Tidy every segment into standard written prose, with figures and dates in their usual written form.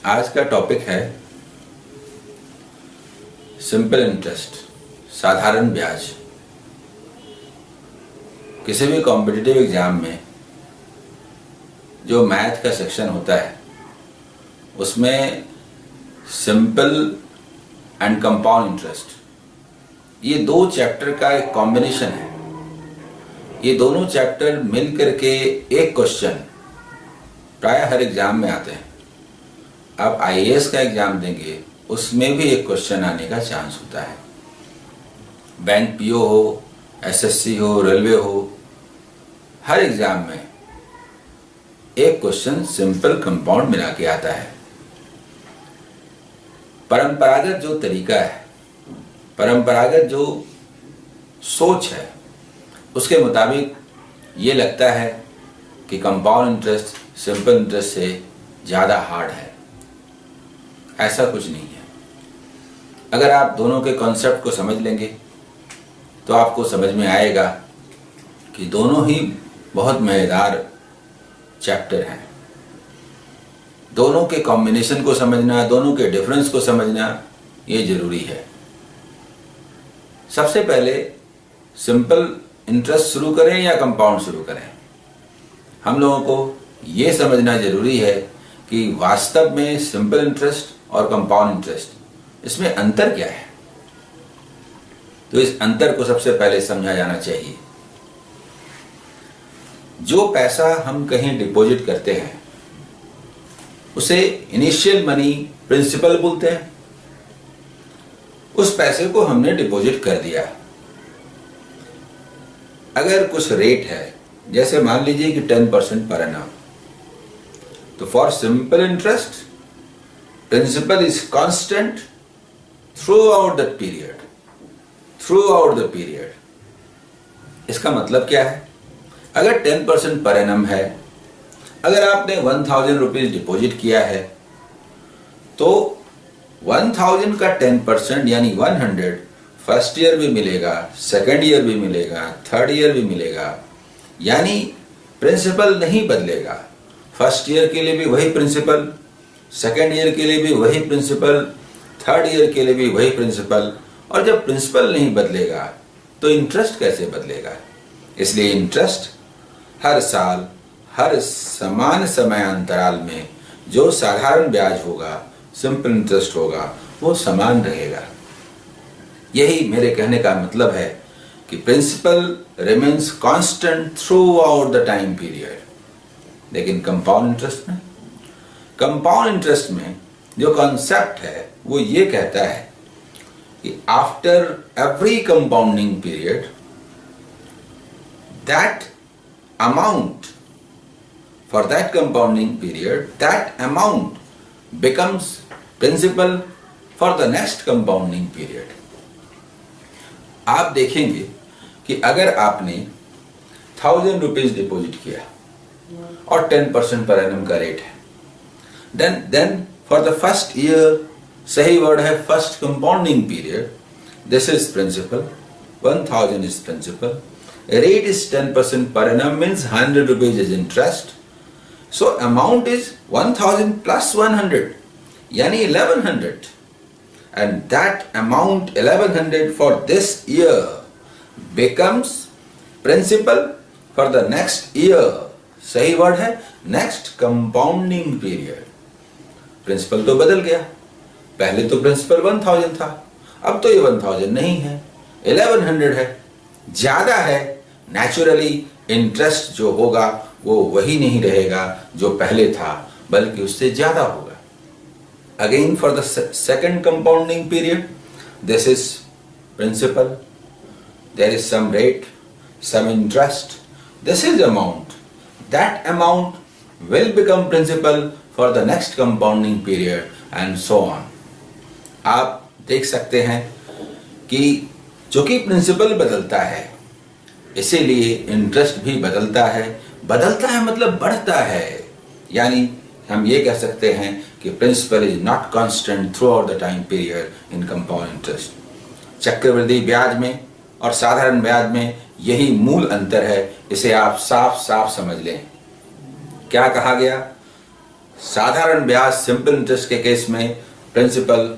आज का टॉपिक है सिंपल इंटरेस्ट, साधारण ब्याज। किसी भी कॉम्पिटिटिव एग्जाम में जो मैथ का सेक्शन होता है उसमें सिंपल एंड कंपाउंड इंटरेस्ट, ये दो चैप्टर का एक कॉम्बिनेशन है। ये दोनों चैप्टर मिल करके एक क्वेश्चन प्राय हर एग्जाम में आते हैं। आप आईएएस का एग्जाम देंगे उसमें भी एक क्वेश्चन आने का चांस होता है। बैंक पीओ हो, एसएससी हो, रेलवे हो, हर एग्जाम में एक क्वेश्चन सिंपल कंपाउंड मिला के आता है। परंपरागत जो तरीका है, परंपरागत जो सोच है, उसके मुताबिक ये लगता है कि कंपाउंड इंटरेस्ट सिंपल इंटरेस्ट से ज़्यादा हार्ड है। ऐसा कुछ नहीं है। अगर आप दोनों के कॉन्सेप्ट को समझ लेंगे तो आपको समझ में आएगा कि दोनों ही बहुत मज़ेदार चैप्टर हैं। दोनों के कॉम्बिनेशन को समझना, दोनों के डिफरेंस को समझना ये ज़रूरी है। सबसे पहले सिंपल इंटरेस्ट शुरू करें या कंपाउंड शुरू करें, हम लोगों को ये समझना ज़रूरी है कि वास्तव में सिंपल इंटरेस्ट और कंपाउंड इंटरेस्ट, इसमें अंतर क्या है। तो इस अंतर को सबसे पहले समझा जाना चाहिए। जो पैसा हम कहीं डिपॉजिट करते हैं उसे इनिशियल मनी प्रिंसिपल बोलते हैं। उस पैसे को हमने डिपॉजिट कर दिया। अगर कुछ रेट है, जैसे मान लीजिए कि 10% पर एनम, तो for simple interest principal is constant throughout the period. इसका मतलब क्या है? अगर 10% पर एनम है, अगर आपने 1000 रुपीज डिपॉजिट किया है तो 1000 का 10% यानी 100 फर्स्ट ईयर भी मिलेगा, सेकेंड ईयर भी मिलेगा, थर्ड ईयर भी मिलेगा। यानी प्रिंसिपल नहीं बदलेगा। फर्स्ट ईयर के लिए भी वही प्रिंसिपल, सेकेंड ईयर के लिए भी वही प्रिंसिपल, थर्ड ईयर के लिए भी वही प्रिंसिपल। और जब प्रिंसिपल नहीं बदलेगा तो इंटरेस्ट कैसे बदलेगा? इसलिए इंटरेस्ट हर साल, हर समान समय अंतराल में जो साधारण ब्याज होगा, सिंपल इंटरेस्ट होगा, वो समान रहेगा। यही मेरे कहने का मतलब है कि principal remains constant throughout the time period. लेकिन कंपाउंड इंटरेस्ट में जो कॉन्सेप्ट है वो ये कहता है कि after every compounding period that amount, for that compounding period that amount becomes principal for the next compounding period. आप देखेंगे कि अगर आपने 1000 रुपीज डिपॉजिट किया और 10% पर एनम का रेट है, then for the first year, सही वर्ड है first compounding period, this is principal, 1000 is principal, rate is 10% per annum means 100 rupees is interest, so amount is 1000 plus 100 यानी 1100, and that amount 1100 for this year becomes principal for the next year, सही word है next compounding period. Principal तो बदल गया, पहले तो principal 1000 था, अब तो ये 1000 नहीं है, 1100 है, ज्यादा है। नेचुरली इंटरेस्ट जो होगा वो वही नहीं रहेगा जो पहले था, बल्कि उससे ज्यादा होगा। Again for the second compounding period, this is principal, there is some rate, some interest, this is amount, that amount will become principal for the next compounding period and so on. आप देख सकते हैं कि चूंकि principal बदलता है इसीलिए interest भी बदलता है। बदलता है मतलब बढ़ता है। यानी हम ये कह सकते हैं कि principal is not constant throughout the time period in compound interest. चक्रवृद्धि ब्याज में और साधारण ब्याज में यही मूल अंतर है। इसे आप साफ साफ समझ लें। क्या कहा गया? साधारण ब्याज सिंपल इंटरेस्ट के केस में प्रिंसिपल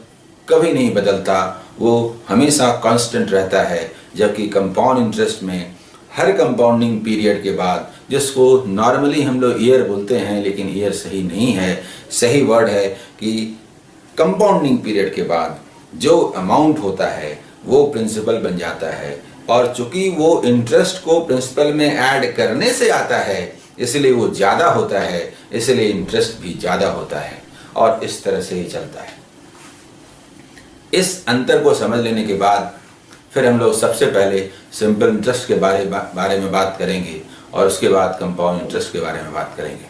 कभी नहीं बदलता, वो हमेशा कांस्टेंट रहता है, जबकि कंपाउंड इंटरेस्ट में हर कंपाउंडिंग पीरियड के बाद, जिसको नॉर्मली हम लोग ईयर बोलते हैं लेकिन ईयर सही नहीं है, सही वर्ड है कि कंपाउंडिंग पीरियड के बाद जो अमाउंट होता है वो प्रिंसिपल बन जाता है, और चूंकि वो इंटरेस्ट को प्रिंसिपल में ऐड करने से आता है इसलिए वो ज़्यादा होता है, इसलिए इंटरेस्ट भी ज़्यादा होता है, और इस तरह से ही चलता है। इस अंतर को समझ लेने के बाद फिर हम लोग सबसे पहले सिंपल इंटरेस्ट के बारे में बात करेंगे और उसके बाद कंपाउंड इंटरेस्ट के बारे में बात करेंगे।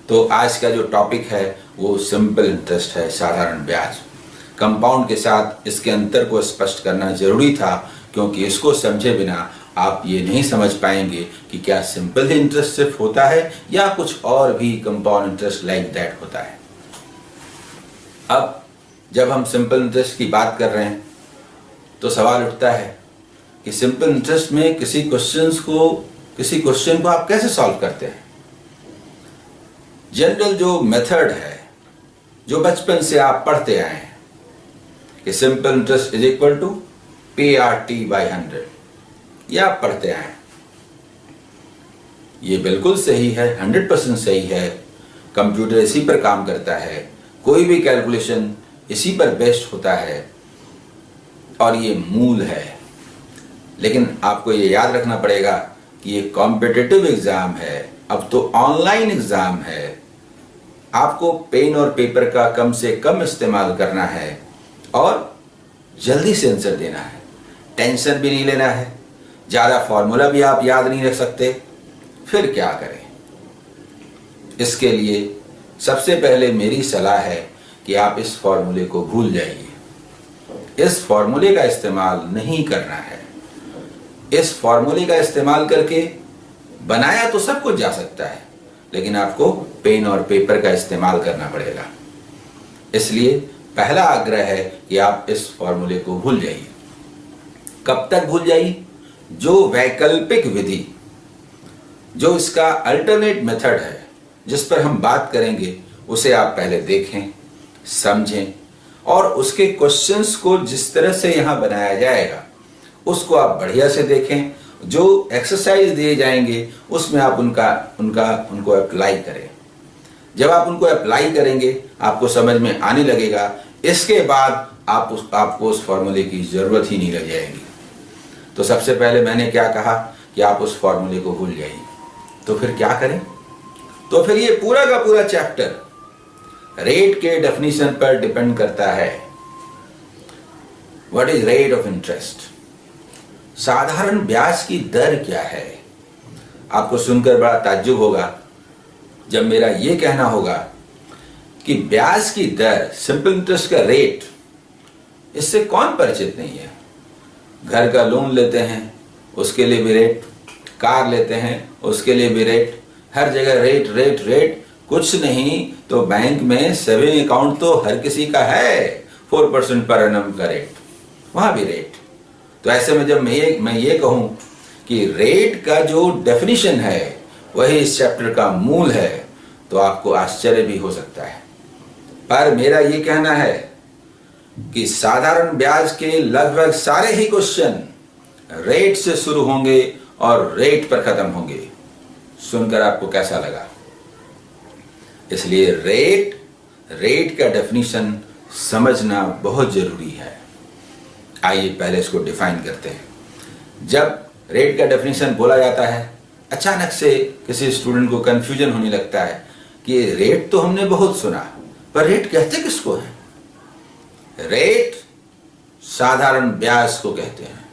तो आज का जो टॉपिक है वो सिंपल इंटरेस्ट है, साधारण ब्याज। कंपाउंड के साथ इसके अंतर को स्पष्ट करना जरूरी था, क्योंकि इसको समझे बिना आप ये नहीं समझ पाएंगे कि क्या सिंपल इंटरेस्ट सिर्फ होता है या कुछ और भी कंपाउंड इंटरेस्ट लाइक दैट होता है। अब जब हम सिंपल इंटरेस्ट की बात कर रहे हैं तो सवाल उठता है कि सिंपल इंटरेस्ट में किसी क्वेश्चन को आप कैसे सॉल्व करते हैं। जनरल जो मेथड है, जो बचपन से आप पढ़ते आए हैं कि simple interest is equal to PRT/100, ये आप पढ़ते आए हैं। ये बिल्कुल सही है, 100% सही है। कंप्यूटर इसी पर काम करता है, कोई भी कैलकुलेशन इसी पर बेस्ड होता है, और ये मूल है। लेकिन आपको ये याद रखना पड़ेगा कि ये कॉम्पिटिटिव एग्जाम है, अब तो ऑनलाइन एग्जाम है। आपको पेन और पेपर का कम से कम इस्तेमाल करना है और जल्दी से आंसर देना है, टेंशन भी नहीं लेना है। ज़्यादा फॉर्मूला भी आप याद नहीं रख सकते, फिर क्या करें। इसके लिए सबसे पहले मेरी सलाह है कि आप इस फॉर्मूले को भूल जाइए। इस फॉर्मूले का इस्तेमाल नहीं करना है। इस फॉर्मूले का इस्तेमाल करके बनाया तो सब कुछ जा सकता है, लेकिन आपको पेन और पेपर का इस्तेमाल करना पड़ेगा। इसलिए पहला आग्रह है कि आप इस फॉर्मूले को भूल जाइए। कब तक भूल जाइए? जो वैकल्पिक विधि, जो इसका अल्टरनेट मेथड है जिस पर हम बात करेंगे, उसे आप पहले देखें, समझें, और उसके क्वेश्चंस को जिस तरह से यहाँ बनाया जाएगा उसको आप बढ़िया से देखें। जो एक्सरसाइज दिए जाएंगे उसमें आप उनको अप्लाई करें। जब आप उनको अप्लाई करेंगे आपको समझ में आने लगेगा। इसके बाद आपको उस फॉर्मूले की ज़रूरत ही नहीं लग जाएगी। तो सबसे पहले मैंने क्या कहा कि आप उस फॉर्मूले को भूल जाइए। तो फिर क्या करें? तो फिर ये पूरा का पूरा चैप्टर रेट के डेफिनेशन पर डिपेंड करता है। What is rate of interest? साधारण ब्याज की दर क्या है? आपको सुनकर बड़ा ताज्जुब होगा जब मेरा ये कहना होगा कि ब्याज की दर, सिंपल इंटरेस्ट का रेट, इससे कौन परिचित नहीं है। घर का लोन लेते हैं उसके लिए भी रेट, कार लेते हैं उसके लिए भी रेट, हर जगह रेट रेट रेट। कुछ नहीं तो बैंक में सेविंग अकाउंट तो हर किसी का है, 4% पर एनम का रेट, वहां भी रेट। तो ऐसे में जब मैं ये कहूं कि रेट का जो डेफिनेशन है वही इस चैप्टर का मूल है, तो आपको आश्चर्य भी हो सकता है। पर मेरा ये कहना है कि साधारण ब्याज के लगभग सारे ही क्वेश्चन रेट से शुरू होंगे और रेट पर खत्म होंगे। सुनकर आपको कैसा लगा? इसलिए रेट का डेफिनेशन समझना बहुत जरूरी है। आइए पहले इसको डिफाइन करते हैं। जब रेट का डेफिनेशन बोला जाता है, अचानक से किसी स्टूडेंट को कंफ्यूजन होने लगता है कि रेट तो हमने बहुत सुना, पर रेट कहते किसको है? रेट साधारण ब्याज को कहते हैं।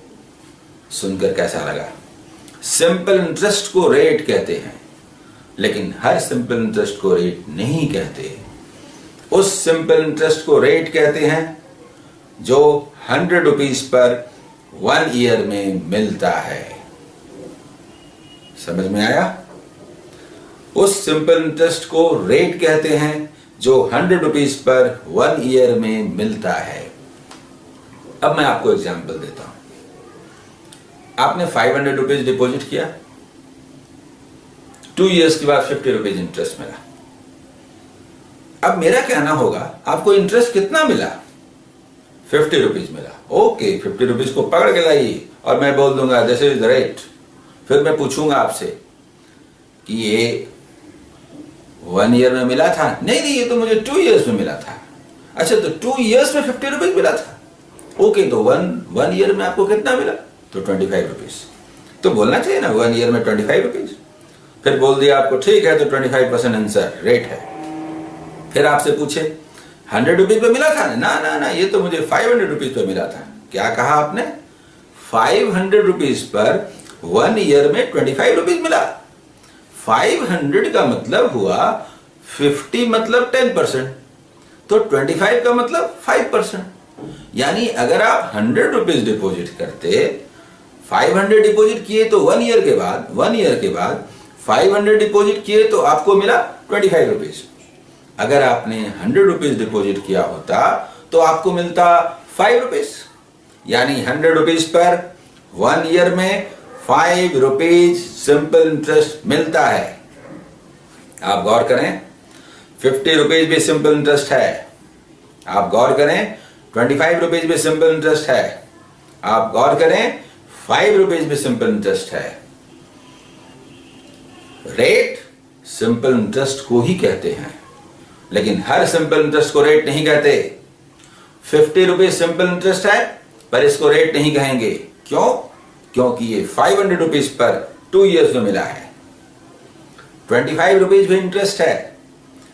सुनकर कैसा लगा? सिंपल इंटरेस्ट को रेट कहते हैं, लेकिन हर सिंपल इंटरेस्ट को रेट नहीं कहते। उस सिंपल इंटरेस्ट को रेट कहते हैं जो 100 रुपीज पर 1 ईयर में मिलता है। समझ में आया? उस सिंपल इंटरेस्ट को रेट कहते हैं जो 100 रुपीज पर 1 ईयर में मिलता है। अब मैं आपको एग्जांपल देता हूं। आपने 500 रुपीज डिपॉजिट किया, 2 इयर्स के बाद 50 रुपीज इंटरेस्ट मिला। अब मेरा कहना होगा आपको इंटरेस्ट कितना मिला, 50 रुपीज मिला। ओके, 50 रुपीज को पकड़ के लाइए और मैं बोल दूंगा दिस इज द रेट। फिर मैं पूछूंगा आपसे कि ये 1 ईयर में मिला था? नहीं, ये तो मुझे 2 ईयर्स में मिला था। अच्छा, तो 2 ईयर्स में 50 रुपीज मिला था। ओके, तो वन ईयर में आपको कितना मिला? तो 25 रुपीज। तो बोलना चाहिए ना 1 ईयर में 25 रुपीज। फिर बोल दिया आपको, ठीक है, तो 25% आंसर रेट है। फिर आपसे पूछे 100 रुपीज पे मिला था? ना, ये तो मुझे 500 रुपीज पे मिला था। क्या कहा आपने? 500 रुपीज पर 1 ईयर में 25 रुपीज मिला। 500 का मतलब हुआ 50 मतलब 10%, तो 25 का मतलब 5%। यानी अगर आप 100 रुपीज डिपॉजिट करते, 500 डिपॉजिट किए तो 1 ईयर के बाद 500 डिपॉजिट किए तो आपको मिला 25 रुपीज। अगर आपने 100 रुपीज डिपॉजिट किया होता तो आपको मिलता 5 रुपीज। यानी 100 रुपीज पर 1 ईयर में 5 रुपीज सिंपल इंटरेस्ट मिलता है। आप गौर करें, 50 रुपीज भी सिंपल इंटरेस्ट है। आप गौर करें, 25 रुपीज भी सिंपल इंटरेस्ट है। आप गौर करें, 5 रुपीज भी सिंपल इंटरेस्ट है। रेट सिंपल इंटरेस्ट को ही कहते हैं, लेकिन हर सिंपल इंटरेस्ट को रेट नहीं कहते। 50 रुपीज सिंपल इंटरेस्ट है पर इसको रेट नहीं कहेंगे। क्यों? क्योंकि ये 500 रुपीज पर 2 ईयर्स में मिला है। 25 रुपीज भी इंटरेस्ट है,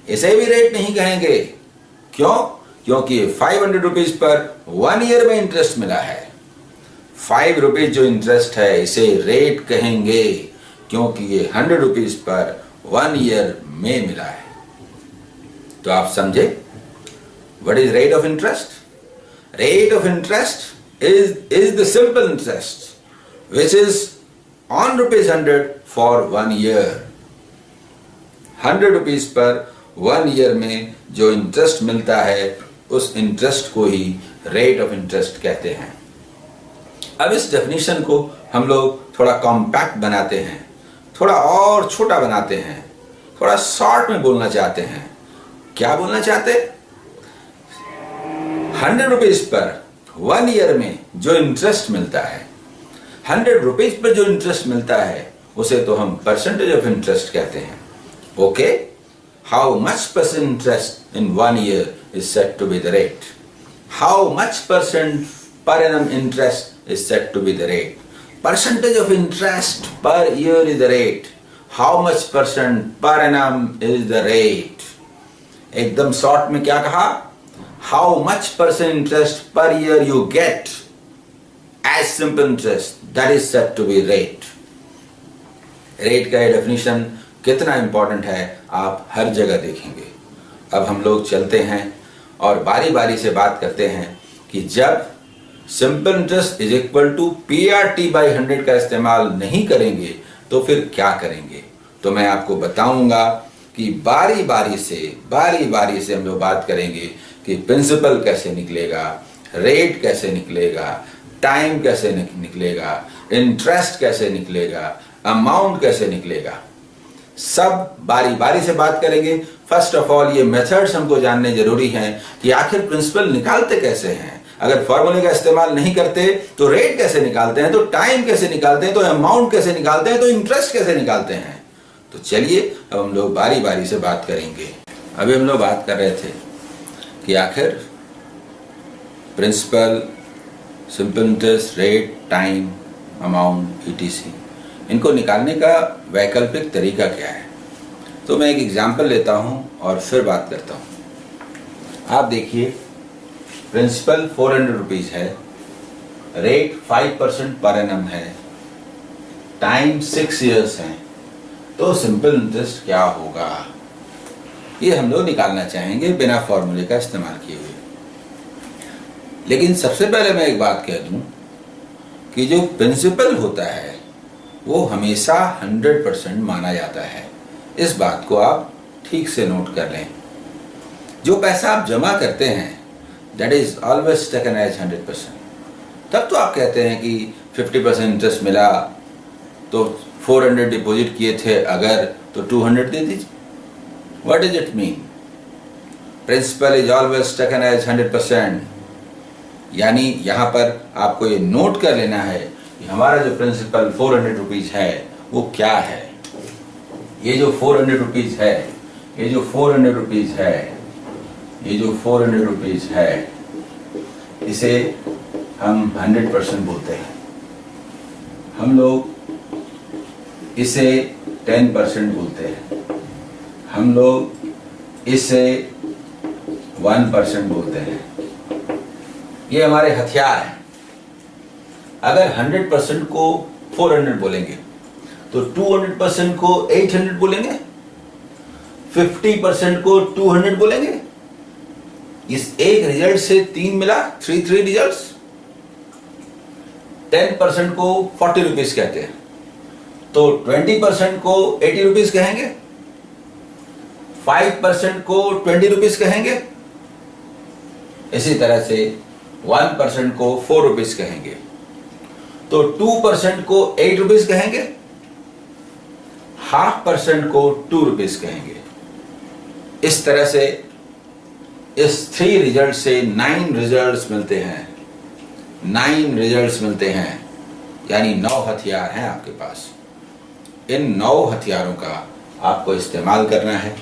इसे भी रेट नहीं कहेंगे। क्यों? क्योंकि 500 रुपीज पर 1 ईयर में इंटरेस्ट मिला है। 5 रुपीज जो इंटरेस्ट है इसे रेट कहेंगे, क्योंकि ये 100 रुपीज पर 1 ईयर में मिला है। तो आप समझे, what is rate of interest? Rate of interest is the simple interest which is on rupees 100 for 1 year. 100 rupees per 1 year में जो इंटरेस्ट मिलता है उस इंटरेस्ट को ही रेट ऑफ इंटरेस्ट कहते हैं। अब इस डेफिनेशन को हम लोग थोड़ा कॉम्पैक्ट बनाते हैं, थोड़ा और छोटा बनाते हैं, थोड़ा शॉर्ट में बोलना चाहते हैं। क्या बोलना चाहते? 100 रुपीज पर 1 ईयर में जो इंटरेस्ट मिलता है, 100 रुपीज पर जो इंटरेस्ट मिलता है उसे तो हम परसेंटेज ऑफ इंटरेस्ट कहते हैं। Okay, how much percent interest in 1 year is said to be the rate. How much percent per annum interest is said to be the rate. Percentage of interest per year is the rate. How much percent per annum is the rate. एकदम short में क्या कहा? How much percent interest per year you get as simple interest, that is said to be rate. Rate का definition कितना important है आप हर जगह देखेंगे। अब हम लोग चलते हैं और बारी बारी से बात करते हैं कि जब simple interest is equal to PRT by 100 का इस्तेमाल नहीं करेंगे तो फिर क्या करेंगे। तो मैं आपको बताऊंगा कि बारी बारी से हम लोग बात करेंगे कि प्रिंसिपल कैसे निकलेगा, रेट कैसे निकलेगा, टाइम कैसे निकलेगा, इंटरेस्ट कैसे निकलेगा, अमाउंट कैसे निकलेगा, सब बारी बारी से बात करेंगे। फर्स्ट ऑफ ऑल ये मेथड्स हमको जानने जरूरी हैं कि आखिर प्रिंसिपल निकालते कैसे हैं। अगर फॉर्मूले का इस्तेमाल नहीं करते तो रेट कैसे निकालते हैं, तो टाइम कैसे निकालते हैं, तो अमाउंट कैसे निकालते हैं, तो इंटरेस्ट कैसे निकालते हैं। तो चलिए अब हम लोग बारी बारी से बात करेंगे। अभी हम लोग बात कर रहे थे कि आखिर principal, simple interest, rate, time, amount, ETC, इनको निकालने का वैकल्पिक तरीका क्या है। तो मैं एक एग्जांपल लेता हूं और फिर बात करता हूं। आप देखिए, प्रिंसिपल 400 रुपीज है, रेट 5% पर एनम है, टाइम 6 ईयर्स है, तो सिंपल इंटरेस्ट क्या होगा ये हम लोग निकालना चाहेंगे बिना फॉर्मूले का इस्तेमाल किए हुए। लेकिन सबसे पहले मैं एक बात कह दूं कि जो प्रिंसिपल होता है वो हमेशा 100% माना जाता है। इस बात को आप ठीक से नोट कर लें। जो पैसा आप जमा करते हैं that is always taken as 100%। तब तो आप कहते हैं कि 50% इंटरेस्ट मिला तो 400 डिपॉजिट किए थे अगर, तो 200 दे दीजिए। What does it mean? Principal is always taken as 100%, यानी यहाँ पर आपको ये नोट कर लेना है कि हमारा जो प्रिंसिपल 400 रुपीज है वो क्या है। ये जो 400 रुपीज है, ये जो 400 रुपीज है, ये जो 400 रुपीज है, इसे हम 100% बोलते हैं। हम लोग इसे 10% बोलते हैं। हम लोग इसे 1% बोलते हैं। ये हमारे हथियार हैं। अगर 100% को 400 बोलेंगे तो 200% को 800 बोलेंगे, 50% को 200 बोलेंगे। इस एक रिजल्ट से 3 मिला, 3 रिजल्ट्स। 10% को 40 रुपीज कहते हैं, तो 20% को 80 रुपीज कहेंगे, 5% को 20 रुपीज कहेंगे, इसी तरह से 1% को 4 रुपीज कहेंगे, तो 2% को 8 रुपीज कहेंगे, 0.5% को 2 रुपीज कहेंगे। इस तरह से इस 3 रिजल्ट से 9 रिजल्ट्स मिलते हैं। 9 रिजल्ट्स मिलते हैं, यानी 9 हथियार हैं आपके पास। इन 9 हथियारों का आपको इस्तेमाल करना है।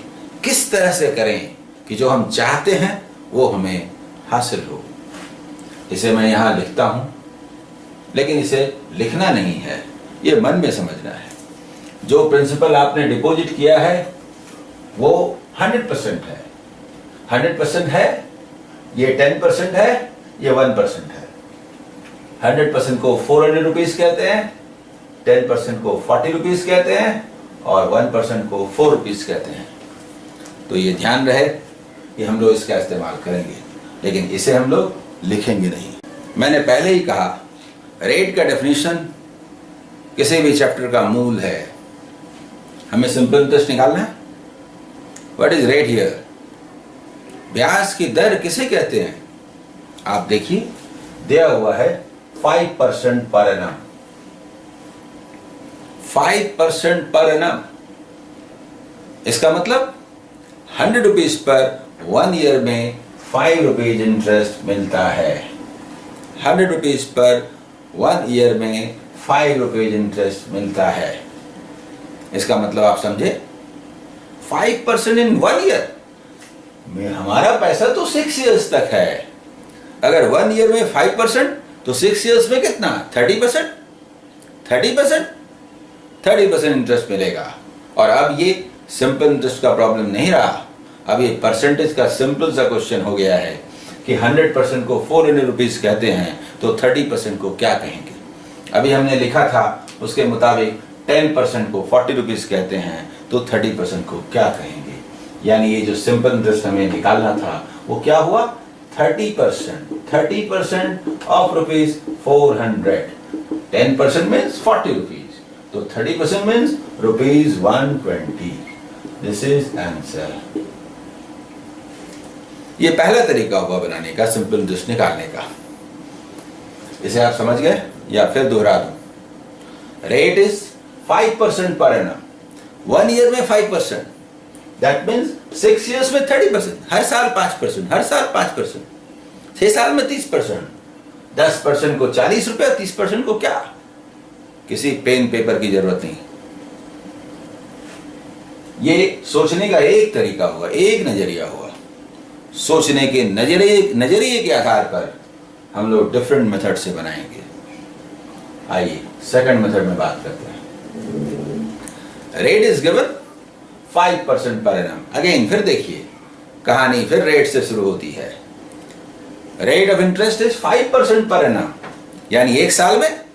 किस तरह से करें कि जो हम चाहते हैं वो हमें हासिल हो। इसे मैं यहाँ लिखता हूँ, लेकिन इसे लिखना नहीं है, ये मन में समझना है। जो प्रिंसिपल आपने डिपॉजिट किया है वो 100% है। 100% है, ये 10% है, ये 1% है। 100% को 400 रुपीज कहते हैं, 10% को 40 रुपीज कहते हैं और 1% को 4 रुपीज कहते हैं। तो ये ध्यान रहे कि हम लोग इसका इस्तेमाल करेंगे, लेकिन इसे हम लोग लिखेंगे नहीं। मैंने पहले ही कहा, रेट का डेफिनेशन किसी भी चैप्टर का मूल है। हमें सिंपल इंटरेस्ट निकालना है। What is rate here? ब्याज की दर किसे कहते हैं? आप देखिए, दिया हुआ है 5% पर एनम। 5% पर एनम, इसका मतलब 100 रुपीज पर 1 ईयर में 5 रुपीज इंटरेस्ट मिलता है। 100 रुपीज पर 1 ईयर में 5 रुपीज इंटरेस्ट मिलता है। इसका मतलब आप समझे, 5% इन 1 ईयर में हमारा पैसा तो 6 ईयर्स तक है। अगर 1 ईयर में 5% तो 6 ईयर्स में कितना? 30%। 30% इंटरेस्ट मिलेगा। और अब ये सिंपल इंटरेस्ट का प्रॉब्लम नहीं रहा, अब ये परसेंटेज का सिंपल सा क्वेश्चन हो गया है कि 100% को 400 रुपीज कहते हैं तो 30% को क्या कहेंगे। अभी हमने लिखा था उसके मुताबिक 10% को 40 रुपीज कहते हैं तो 30% को क्या कहेंगे। यानी ये जो सिंपल इंटरेस्ट हमें निकालना था वो क्या हुआ? 30% ऑफ रुपीज 400। 10% मीन्स 40 रुपीज, तो 30% means rupees 120। This is answer. ये पहला तरीका हुआ बनाने का, सिंपल इंटरेस्ट निकालने का। इसे आप समझ गए या फिर दोहरा दूं? Rate is 5% per annum. 1 year में 5%, दैट मीन्स 6 ईयर्स में 30%। हर साल 5%, हर साल 5%। 6 साल में 30%। 10% को 40 रुपए, 30% को क्या? किसी पेन पेपर की जरूरत नहीं। ये सोचने का एक तरीका हुआ, एक नजरिया हुआ। सोचने के नजरिए के आधार पर हम लोग डिफरेंट मेथड से बनाएंगे। आइए सेकंड मेथड में बात करते हैं। Rate is given 5% per annum. Again फिर देखिए, कहानी फिर रेट से शुरू होती है। Rate of interest is 5% per annum, यानी एक साल में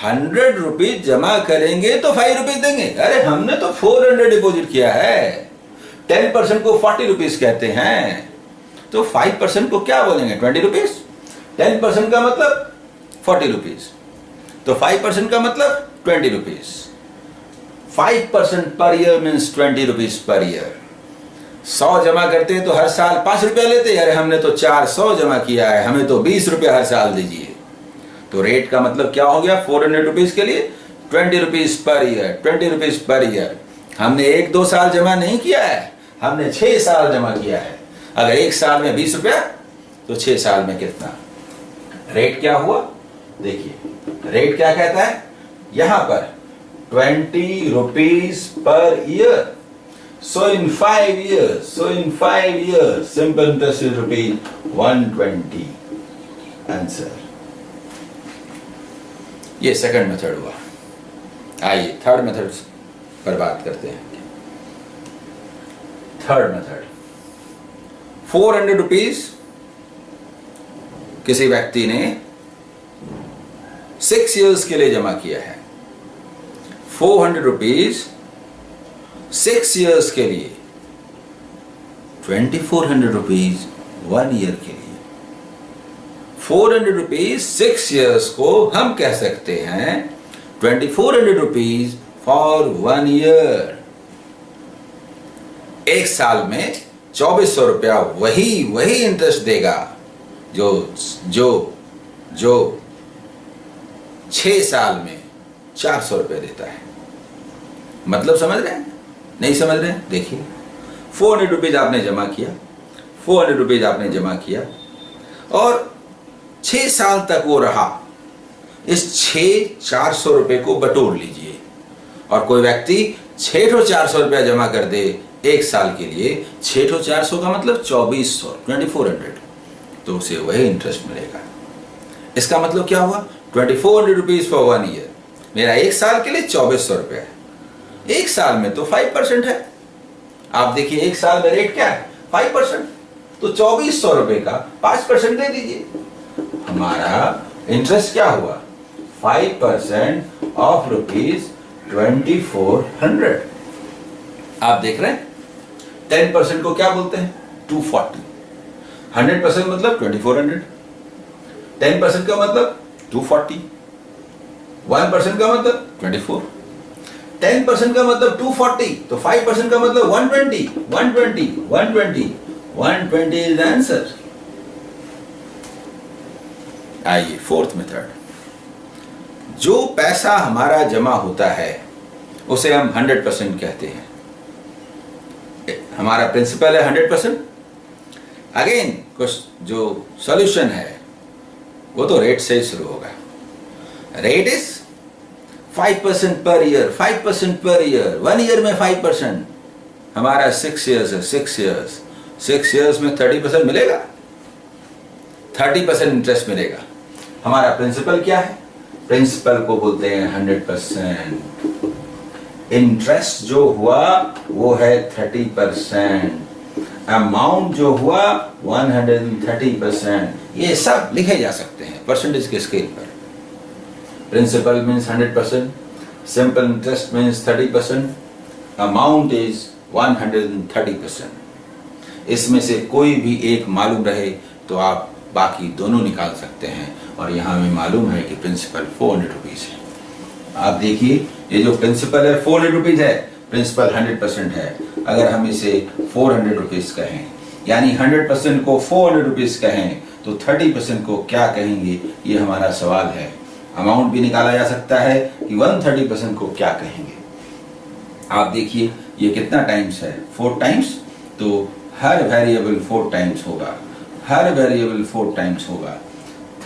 100 रुपीज जमा करेंगे तो 5 रुपीज देंगे। अरे हमने तो 400 डिपॉजिट किया है। 10% को 40 रुपीज कहते हैं, तो 5% को क्या बोलेंगे? 20 रुपीज। 10% का मतलब 40 रुपीज, तो 5% का मतलब 20 rupees. 5% per year means 20 rupees per year. 100 जमा करते हैं तो हर साल 5 रुपया लेते हैं। अरे हमने तो 400 जमा किया है, हमें तो 20 रुपया हर साल दीजिए। तो रेट का मतलब क्या हो गया? 400 रुपीज के लिए 20 rupees per year. 20 rupees per year. हमने 1-2 साल जमा नहीं किया है, हमने 6 साल जमा किया है। अगर 1 साल में 20 रुपया तो 6 साल में कितना? रेट क्या हुआ? देखिए रेट क्या कहता है यहां पर 20 rupees per year. So in 5 years, simple interest is rupees 120. Answer. ये सेकंड मेथड हुआ. आइए थर्ड मेथड पर बात करते हैं. थर्ड मेथड 400 रुपीज किसी व्यक्ति ने 6 years के लिए जमा किया है. 400 रुपीज 6 years के लिए, 2400 रुपीज 1 year के लिए. 400 रुपीज 6 years को हम कह सकते हैं 2400 रुपीज फॉर 1 year. 1 साल में 2400 रुपया वही इंटरेस्ट देगा जो 6 साल में 400 रुपये देता है. मतलब समझ रहे हैं? नहीं समझ रहे हैं? देखिए 400 रुपीज आपने जमा किया, 400 रुपीज आपने जमा किया और 6 साल तक वो रहा. इस 400 रुपये को बटोर लीजिए और कोई व्यक्ति 400 रुपया जमा कर दे 1 साल के लिए. 400 का मतलब 2400, तो उसे वही इंटरेस्ट मिलेगा. इसका मतलब क्या हुआ? 2400 रुपीज फॉर 1 year. मेरा 1 साल के लिए 2400 रुपया है. 1 साल में तो 5% है. आप देखिए 1 साल में रेट क्या है? 5%. तो 2400 रुपए का 5% दे दीजिए. हमारा इंटरेस्ट क्या हुआ? 5% ऑफ रुपीज 2400. आप देख रहे हैं 10% को क्या बोलते हैं? 240. 100% मतलब 2400. 10% का मतलब 240. 1% का मतलब 24. 10% का मतलब 240. तो 5% का मतलब 120 इज आंसर. आइए फोर्थ मेथड. जो पैसा हमारा जमा होता है उसे हम 100% कहते हैं. हमारा प्रिंसिपल है 100%. अगेन कुछ जो सॉल्यूशन है वो तो रेट से ही शुरू होगा. Rate is 5% per year. 5% per year. 1 year में 5%. हमारा 6 years है. 6 years में 30% मिलेगा. 30% इंटरेस्ट मिलेगा. हमारा प्रिंसिपल क्या है? प्रिंसिपल को बोलते हैं 100%. इंटरेस्ट जो हुआ वो है 30%. अमाउंट जो हुआ 130%. ये सब लिखे जा सकते हैं परसेंटेज के स्केल पर. Principal means 100%, simple interest means 30%, amount is 130%. इसमें से कोई भी एक मालूम रहे तो आप बाकी दोनों निकाल सकते हैं. और यहाँ हमें मालूम है कि प्रिंसिपल 400 रुपीज है. आप देखिए ये जो प्रिंसिपल है 400 रुपीज है, प्रिंसिपल 100% है. अगर हम इसे 400 रुपीज कहें यानी 100% को 400 रुपीज कहें तो 30% को क्या कहेंगे, ये हमारा सवाल है. अमाउंट भी निकाला जा सकता है कि 130% को क्या कहेंगे. आप देखिए ये कितना टाइम्स है? 4 टाइम्स. तो हर वेरिएबल 4 टाइम्स होगा.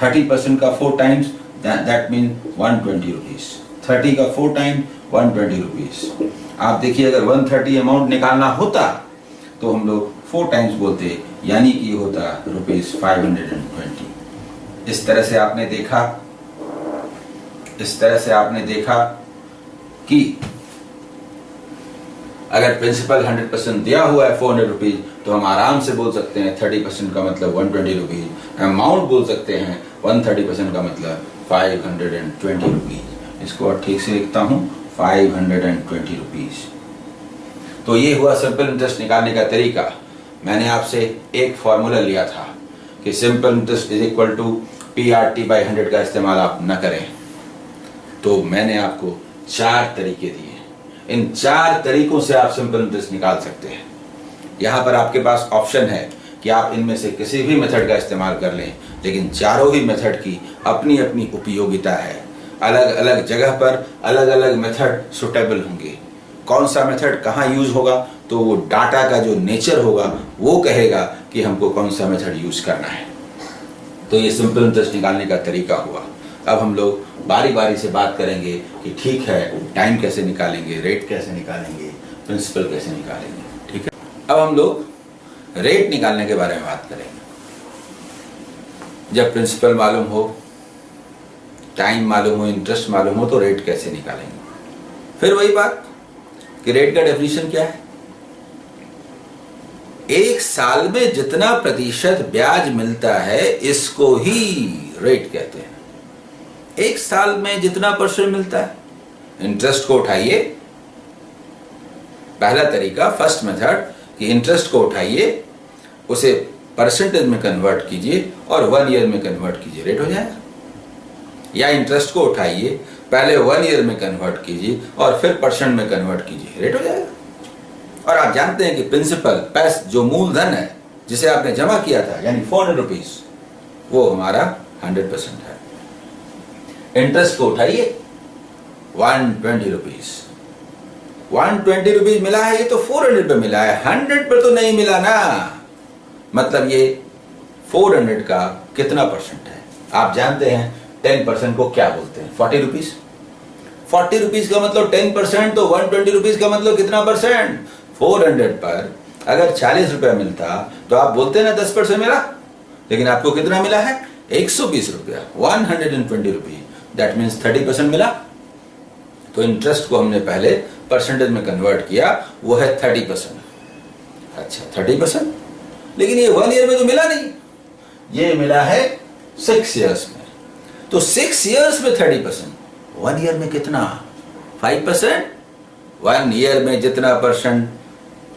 30% का 4 टाइम्स दैट मीन 120 रुपीज. 30 का 4 टाइम 120 रुपीज. आप देखिए अगर 130 अमाउंट निकालना होता तो हम लोग 4 टाइम्स बोलते यानी कि होता रुपीज 520. इस तरह से आपने देखा कि अगर प्रिंसिपल 100% दिया हुआ है 400 रुपीज तो हम आराम से बोल सकते हैं 30% का मतलब 120 रुपीज. अमाउंट बोल सकते हैं 130% का मतलब 520 रुपीज. इसको और ठीक से लिखता हूं 520 रुपीज. तो ये हुआ सिंपल इंटरेस्ट निकालने का तरीका. मैंने आपसे एक फॉर्मूला लिया था कि simple interest is equal to PRT/100 का इस्तेमाल आप न करें. तो मैंने आपको 4 तरीके दिए. इन 4 तरीकों से आप सिंपल इंटरेस्ट निकाल सकते हैं. यहाँ पर आपके पास ऑप्शन है कि आप इनमें से किसी भी मेथड का इस्तेमाल कर लें, लेकिन चारों ही मेथड की अपनी अपनी उपयोगिता है. अलग अलग जगह पर अलग अलग मेथड सुटेबल होंगे. कौन सा मेथड कहाँ यूज होगा तो वो डाटा का जो नेचर होगा वो कहेगा कि हमको कौन सा मेथड यूज करना है। तो ये सिंपल इंटरेस्ट निकालने का तरीका हुआ। अब हम लोग बारी बारी से बात करेंगे कि ठीक है टाइम कैसे निकालेंगे, रेट कैसे निकालेंगे, प्रिंसिपल कैसे निकालेंगे। ठीक है, अब हम लोग रेट निकालने के बारे में बात करेंगे। जब प्रिंसिपल मालूम हो, टाइम मालूम हो, इंटरेस्ट मालूम हो, तो रेट कैसे निकालेंगे। फिर वही बात कि रेट का डेफिनेशन क्या है। एक साल में जितना प्रतिशत ब्याज मिलता है इसको ही रेट कहते हैं। एक साल में जितना परसेंट मिलता है, इंटरेस्ट को उठाइए, पहला तरीका फर्स्ट मेथड कि इंटरेस्ट को उठाइए, उसे परसेंटेज में कन्वर्ट कीजिए और 1 ईयर में कन्वर्ट कीजिए, रेट हो जाएगा। या इंटरेस्ट को उठाइए, पहले 1 ईयर में कन्वर्ट कीजिए और फिर परसेंट में कन्वर्ट कीजिए, रेट हो जाएगा। और आप जानते हैं कि प्रिंसिपल पैस जो मूलधन है जिसे आपने जमा किया था यानी 400 रुपीज, वो हमारा 100% है। इंटरेस्ट को उठाइए 120 रुपीज, 120 रुपीज मिला है, ये तो 400 पे मिला है, 100 पर तो नहीं मिला ना। मतलब ये 400 का कितना परसेंट है। आप जानते हैं 10% को क्या बोलते हैं, 40 रुपीज। 40 रुपीज का मतलब 10%, तो 120 रुपीज का मतलब कितना परसेंट। 400 पर अगर 40 रुपया मिलता तो आप बोलते ना 10% मिला, लेकिन आपको कितना मिला है 120 रुपया, 120 रुपीज, दैट मीन्स 30% मिला। तो इंटरेस्ट को हमने पहले परसेंटेज में कन्वर्ट किया, वो है 30%। अच्छा 30%, लेकिन ये 1 ईयर में तो मिला नहीं, ये मिला है 6 ईयर्स में। तो 6 ईयर्स में 30%, 1 ईयर में कितना 5%। 1 ईयर में जितना परसेंट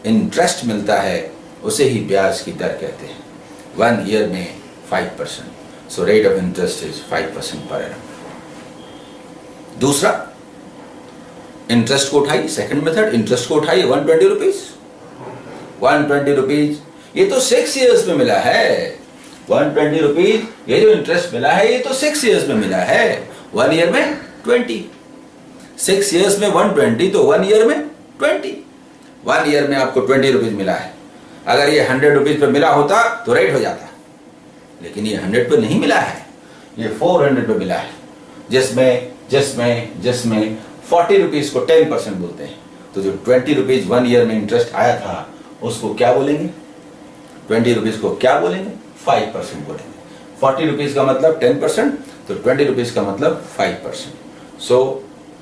इंटरेस्ट मिलता है उसे ही ब्याज की दर कहते हैं। 1 ईयर में 5%, so rate of interest is 5% per annum. दूसरा, इंटरेस्ट को उठाइए, सेकंड मेथड, इंटरेस्ट को उठाइए 120 रुपीज। 120 रुपीज ये तो 6 ईयर्स में मिला है। 120 रुपीज ये जो इंटरेस्ट मिला है ये तो 6 ईयर्स में मिला है, 1 ईयर में 20। 6 ईयर्स में 120, तो 1 ईयर में 20। 1 ईयर में आपको 20 रुपीज मिला है। अगर ये 100 रुपीज पे मिला होता तो रेट हो जाता, लेकिन ये 100 पे नहीं मिला है, ये 400 पे मिला है, जिसमें 40 रुपीज को 10% बोलते हैं। तो जो 20 रुपीज 1 ईयर में इंटरेस्ट आया था उसको क्या बोलेंगे, 20 रुपीज को क्या बोलेंगे, 5% बोलेंगे। 40 रुपीज का मतलब 10%, तो 20 रुपीज का मतलब 5%। So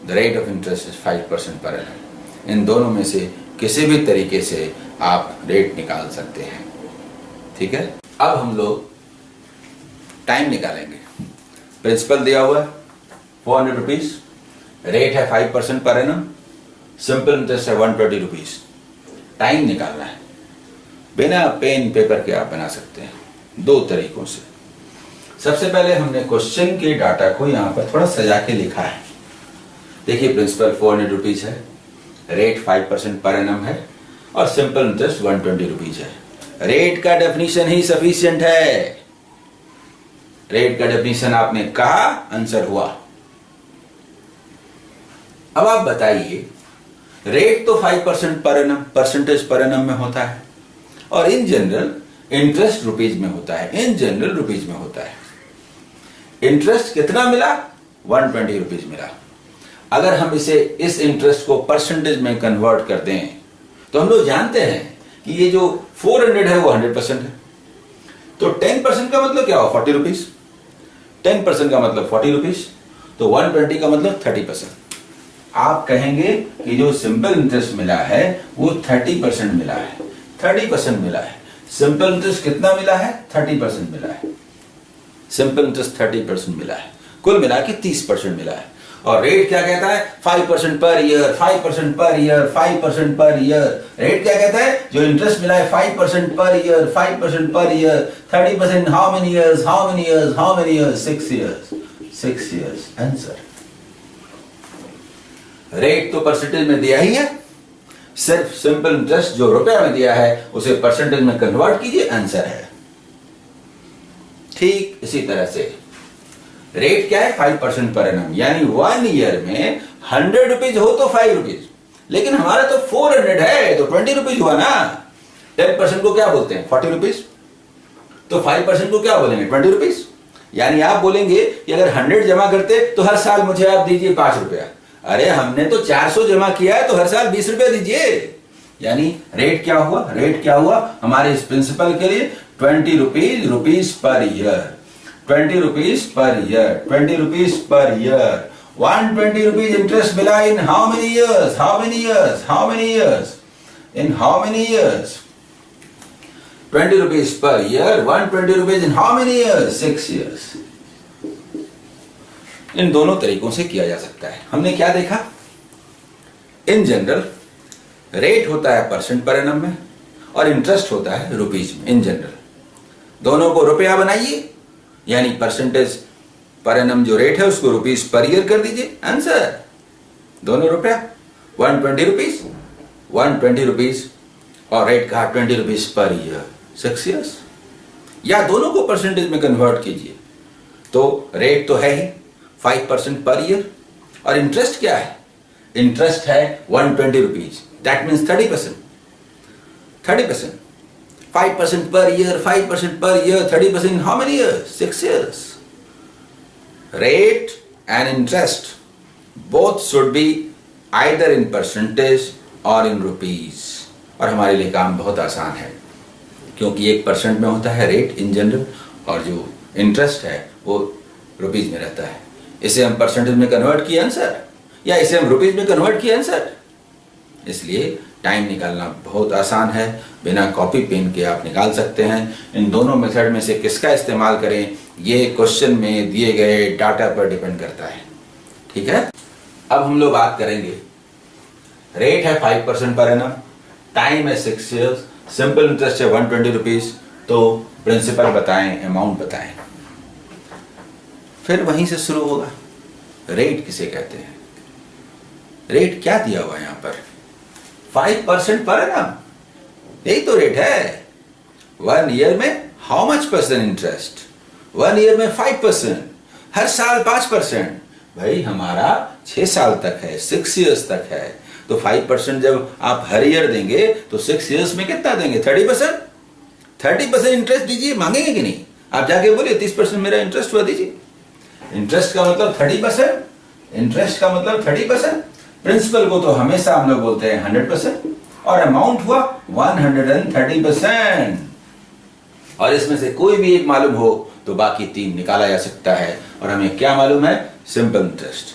the rate of interest is 5% per annum. इन दोनों में से किसी भी तरीके से आप रेट निकाल सकते हैं। ठीक है, अब हम लोग टाइम निकालेंगे। प्रिंसिपल दिया हुआ है 400 रुपीज, रेट है 5% पर एनम, सिंपल इंटरेस्ट है 120 रुपीज। टाइम निकालना है, बिना पेन पेपर के आप बना सकते हैं 2 तरीकों से। सबसे पहले हमने क्वेश्चन के डाटा को यहां पर थोड़ा सजा के लिखा है। देखिए प्रिंसिपल 400 रुपीज है, रेट 5% पर एनम है और सिंपल इंटरेस्ट 120 रुपीज है। रेट का डेफिनेशन ही सफिशिएंट है। रेट का डेफिनेशन आपने कहा, आंसर हुआ। अब आप बताइए, रेट तो 5% per annum, percentage per annum में होता है, और इन जनरल इंटरेस्ट रुपीज में होता है, इन जनरल रुपीज में होता है। इंटरेस्ट कितना मिला, 120 रुपीज मिला। अगर हम इसे इस इंटरेस्ट को परसेंटेज में कन्वर्ट कर दें तो हम लोग जानते हैं कि ये जो 400 है वो 100% है। तो 10% का मतलब क्या हुआ, 40 रुपीज। 10% का मतलब 40 रुपीज, तो 120 का मतलब 30%। आप कहेंगे कि जो सिंपल इंटरेस्ट मिला है वो 30% मिला है, 30% मिला है। सिंपल इंटरेस्ट कितना मिला है, 30% मिला है। सिंपल इंटरेस्ट 30% मिला है, कुल मिला के 30% मिला है। और रेट क्या कहता है, 5% per year, 5% per year, 5% per year. Rate क्या कहता है, जो इंटरेस्ट मिला है 5% per year, 5% per year. 30% how many years, how many years, how many years, 6 years, 6 years, answer. Rate तो परसेंटेज में दिया ही है, सिर्फ सिंपल इंटरेस्ट जो रुपया में दिया है उसे परसेंटेज में कन्वर्ट कीजिए, आंसर है। ठीक इसी तरह से रेट क्या है, 5% पर एनम, यानी 1 ईयर में 100 रुपीज हो तो 5 रुपीज, लेकिन हमारा तो 400 है, तो 20 रुपीज हुआ ना। 10% को क्या बोलते हैं? 40 रुपीज। तो 5% को क्या बोलेंगे? 20 रुपीज। यानी आप बोलेंगे कि अगर 100 जमा करते तो हर साल मुझे आप दीजिए 5 रुपया। अरे हमने तो 400 जमा किया है, तो हर साल 20 रुपया दीजिए। यानी रेट क्या हुआ? रेट क्या हुआ हमारे इस प्रिंसिपल के लिए? 20 rupees per year. 20 rupees per year. 20 rupees per year. 120 rupees interest मिला in how many years? How many years? How many years? In how many years? 20 rupees per year, 120 rupees in how many years? 6 years. इन दोनों तरीकों से किया जा सकता है। हमने क्या देखा? इन जनरल रेट होता है परसेंट पर एनम में और इंटरेस्ट होता है रुपीज में। इन जनरल दोनों को रुपया बनाइए, यानी परसेंटेज पर एनम जो रेट है उसको रुपीज पर ईयर कर दीजिए। आंसर दोनों रुपया। 120 रुपीज, 120 रुपीज और रेट कहा 20 रुपीज पर ईयर, 6 years। या दोनों को परसेंटेज में कन्वर्ट कीजिए, तो रेट तो है ही 5% पर ईयर और इंटरेस्ट क्या है? इंटरेस्ट है 120 rupees, that means 30%। 30%, 5% per year, 5% per year, 30% in how many years? 6 years। Rate and interest both should be either in percentage or in rupees। और हमारे लिए काम बहुत आसान है, क्योंकि 1% में होता है रेट इन जनरल और जो इंटरेस्ट है वो रुपीज में रहता है। इसे हम परसेंटेज में कन्वर्ट किए आंसर, या इसे हम रुपीज में कन्वर्ट किए आंसर। इसलिए टाइम निकालना बहुत आसान है, बिना कॉपी पेन के आप निकाल सकते हैं। इन दोनों मेथड में से किसका इस्तेमाल करें ये क्वेश्चन में दिए गए डाटा पर डिपेंड करता है। ठीक है, अब हम लोग बात करेंगे। रेट है 5% पर एनम, टाइम है 6 years, सिंपल इंटरेस्ट है 120 रुपीज। तो प्रिंसिपल बताएं, अमाउंट बताएं। फिर वहीं से शुरू होगा। रेट किसे कहते हैं? रेट क्या दिया हुआ है यहां पर? 5% पर एनम, यही तो रेट है। 1 ईयर में how much percent interest? 1 year में 5%, हर साल 5%। भाई हमारा 6 साल तक है, 6 years तक है। तो 5% जब आप हर ईयर देंगे तो 6 years में कितना देंगे? 30%। 30% इंटरेस्ट दीजिए, मांगेंगे कि नहीं? आप जाके बोलिए 30% मेरा इंटरेस्ट हुआ, दीजिए। इंटरेस्ट का मतलब 30%, इंटरेस्ट का मतलब 30%। प्रिंसिपल को तो हमेशा हम लोग बोलते हैं 100% और अमाउंट हुआ 130%। और इसमें से कोई भी एक मालूम हो तो बाकी 3 निकाला जा सकता है। और हमें क्या मालूम है? Simple interest.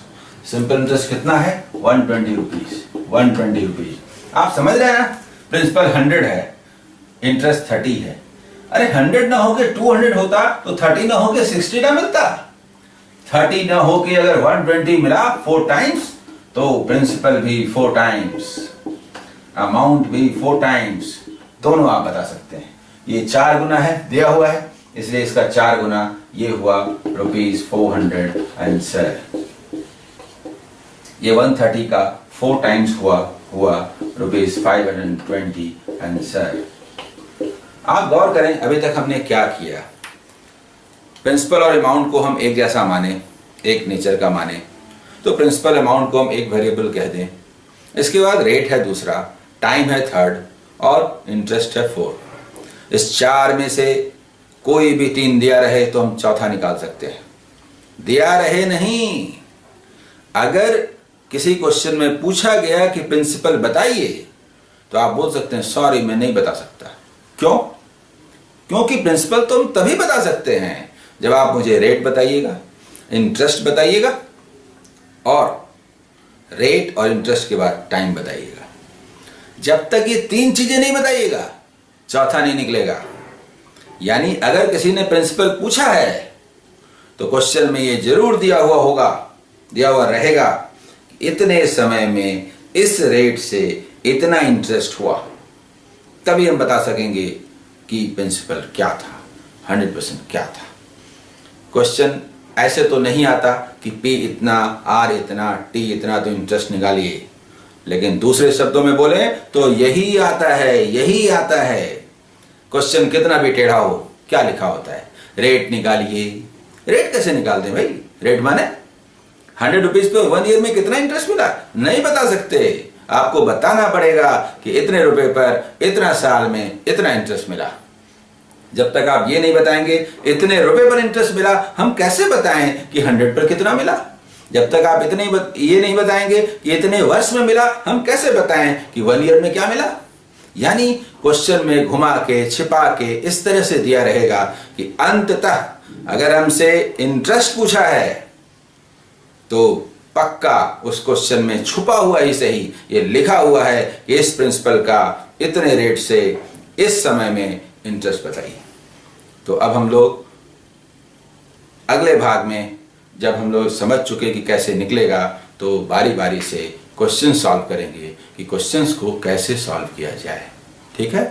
सिंपल इंटरेस्ट कितना है? 120 रुपीज। 120 रुपीज। आप समझ रहे हैं ना? प्रिंसिपल 100 है, इंटरेस्ट 30 है। अरे 100 ना होके 200 होता तो 30 ना होके 60 ना मिलता। 30 ना होके अगर 120 मिला 4 टाइम्स, तो प्रिंसिपल भी 4 टाइम्स, अमाउंट भी 4 टाइम्स। दोनों आप बता सकते हैं। ये 4 गुना है, दिया हुआ है, इसलिए इसका 4 गुना, ये हुआ ₹407। ये 130 का 4 टाइम्स हुआ ₹520 आंसर। आप गौर करें, अभी तक हमने क्या किया? प्रिंसिपल और अमाउंट को हम एक जैसा माने, एक नेचर का माने, तो प्रिंसिपल अमाउंट को हम एक वेरिएबल कह दें। इसके बाद रेट है दूसरा, टाइम है थर्ड और इंटरेस्ट है 4। इस 4 में से कोई भी 3 दिया रहे तो हम चौथा निकाल सकते हैं। दिया रहे नहीं, अगर किसी क्वेश्चन में पूछा गया कि प्रिंसिपल बताइए, तो आप बोल सकते हैं सॉरी मैं नहीं बता सकता। क्यों? क्योंकि प्रिंसिपल तो हम तभी बता सकते हैं जब आप मुझे रेट बताइएगा, इंटरेस्ट बताइएगा और रेट और इंटरेस्ट के बाद टाइम बताइएगा। जब तक ये 3 चीजें नहीं बताइएगा, चौथा नहीं निकलेगा। यानी अगर किसी ने प्रिंसिपल पूछा है तो क्वेश्चन में ये जरूर दिया हुआ होगा, दिया हुआ रहेगा, इतने समय में इस रेट से इतना इंटरेस्ट हुआ। तभी हम बता सकेंगे कि प्रिंसिपल क्या था, 100% क्या था। क्वेश्चन ऐसे तो नहीं आता कि P इतना, R इतना, T इतना, तो इंटरेस्ट निकालिए। लेकिन दूसरे शब्दों में बोले तो यही आता है, यही आता है। क्वेश्चन कितना भी टेढ़ा हो, क्या लिखा होता है? रेट निकालिए। रेट कैसे निकालते हैं भाई? रेट माने 100 रुपीज पे 1 ईयर में कितना इंटरेस्ट मिला? नहीं बता सकते। आपको बताना पड़ेगा कि इतने रुपए पर इतना साल में इतना इंटरेस्ट मिला। जब तक आप ये नहीं बताएंगे इतने रुपए पर इंटरेस्ट मिला, हम कैसे बताएं कि 100 पर कितना मिला? जब तक आप ये नहीं बताएंगे कि इतने वर्ष में मिला, हम कैसे बताएं कि 1 ईयर में क्या मिला? यानी क्वेश्चन में घुमा के छिपा के इस तरह से दिया रहेगा कि अंततः अगर हमसे इंटरेस्ट पूछा है तो पक्का उस क्वेश्चन में छुपा हुआ ही सही ये लिखा हुआ है कि इस प्रिंसिपल का इतने रेट से इस समय में इंटरेस्ट बताइए। तो अब हम लोग अगले भाग में जब हम लोग समझ चुके कि कैसे निकलेगा तो बारी बारी से क्वेश्चन सॉल्व करेंगे कि क्वेश्चंस को कैसे सॉल्व किया जाए। ठीक है।